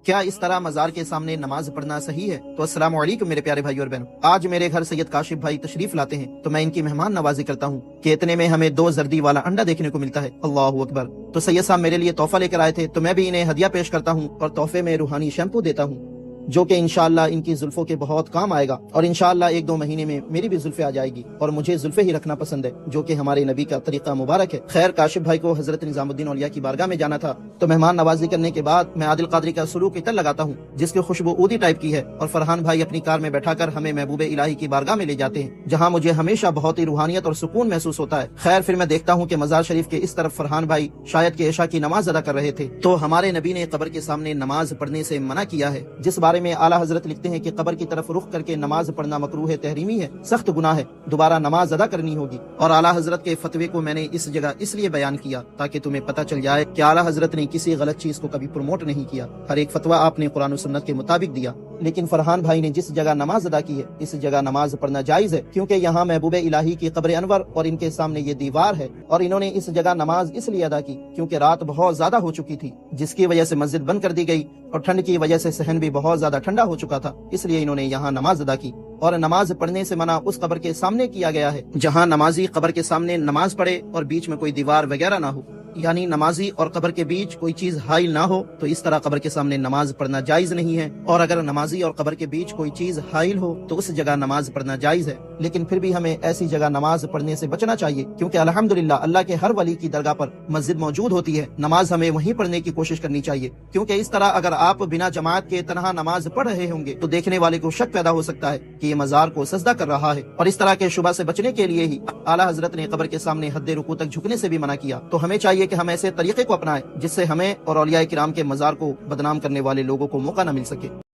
کیا اس طرح مزار کے سامنے نماز پڑھنا صحیح ہے؟ تو السلام علیکم میرے پیارے بھائی اور بہنوں، آج میرے گھر سید کاشف بھائی تشریف لاتے ہیں تو میں ان کی مہمان نوازی کرتا ہوں کہ اتنے میں ہمیں 2 زردی والا انڈا دیکھنے کو ملتا ہے۔ اللہ اکبر۔ تو سید صاحب میرے لیے تحفہ لے کر آئے تھے تو میں بھی انہیں ہدیہ پیش کرتا ہوں اور تحفے میں روحانی شیمپو دیتا ہوں جو کہ انشاءاللہ ان کی زلفوں کے بہت کام آئے گا، اور انشاءاللہ 1-2 مہینے میں میری بھی زلفیں آ جائے گی، اور مجھے زلفیں ہی رکھنا پسند ہے جو کہ ہمارے نبی کا طریقہ مبارک ہے۔ خیر، کاشف بھائی کو حضرت نظام الدین اولیاء کی بارگاہ میں جانا تھا تو مہمان نوازی کرنے کے بعد میں عادل قادری کا سلوک عطر لگاتا ہوں جس کی خوشبو اودی ٹائپ کی ہے، اور فرحان بھائی اپنی کار میں بیٹھا کر ہمیں محبوب الہی کی بارگاہ میں لے جاتے ہیں جہاں مجھے ہمیشہ بہت ہی روحانیت اور سکون محسوس ہوتا ہے۔ خیر، پھر میں دیکھتا ہوں کہ مزار شریف کے اس طرف فرحان بھائی شاید کہ عشاء کی نماز ادا کر رہے تھے تو ہمارے نبی نے قبر کے سامنے نماز پڑھنے سے منع کیا ہے، جس بارے میں اعلیٰ حضرت لکھتے ہیں کہ قبر کی طرف رخ کر کے نماز پڑھنا مکروہ تحریمی ہے، سخت گناہ ہے، دوبارہ نماز ادا کرنی ہوگی۔ اور اعلیٰ حضرت کے فتوے کو میں نے اس جگہ اس لیے بیان کیا تاکہ تمہیں پتہ چل جائے کہ اعلیٰ حضرت نے کسی غلط چیز کو کبھی پروموٹ نہیں کیا، ہر ایک فتویٰ آپ نے قرآن و سنت کے مطابق دیا۔ لیکن فرحان بھائی نے جس جگہ نماز ادا کی ہے اس جگہ نماز پڑھنا جائز ہے، کیونکہ یہاں محبوب الہی کی قبر انور اور ان کے سامنے یہ دیوار ہے، اور انہوں نے اس جگہ نماز اس لیے ادا کی کیونکہ رات بہت زیادہ ہو چکی تھی جس کی وجہ سے مسجد بند کر دی گئی، اور ٹھنڈ کی وجہ سے صحن بھی بہت زیادہ ٹھنڈا ہو چکا تھا، اس لیے انہوں نے یہاں نماز ادا کی۔ اور نماز پڑھنے سے منع اس قبر کے سامنے کیا گیا ہے جہاں نمازی قبر کے سامنے نماز پڑھے اور بیچ میں کوئی دیوار وغیرہ نہ ہو، یعنی نمازی اور قبر کے بیچ کوئی چیز حائل نہ ہو تو اس طرح قبر کے سامنے نماز پڑھنا جائز نہیں ہے، اور اگر نمازی اور قبر کے بیچ کوئی چیز حائل ہو تو اس جگہ نماز پڑھنا جائز ہے۔ لیکن پھر بھی ہمیں ایسی جگہ نماز پڑھنے سے بچنا چاہیے کیونکہ الحمدللہ اللہ کے ہر ولی کی درگاہ پر مسجد موجود ہوتی ہے، نماز ہمیں وہیں پڑھنے کی کوشش کرنی چاہیے، کیونکہ اس طرح اگر آپ بنا جماعت کے تنہا نماز پڑھ رہے ہوں گے تو دیکھنے والے کو شک پیدا ہو سکتا ہے کہ یہ مزار کو سجدہ کر رہا ہے، اور اس طرح کے شبہ سے بچنے کے لیے ہی اعلیٰ حضرت نے قبر کے سامنے حد رکوع تک جھکنے سے بھی منع کیا۔ تو ہمیں چاہیے کہ ہم ایسے طریقے کو اپنائیں جس سے ہمیں اور اولیاء کرام کے مزار کو بدنام کرنے والے لوگوں کو موقع نہ مل سکے۔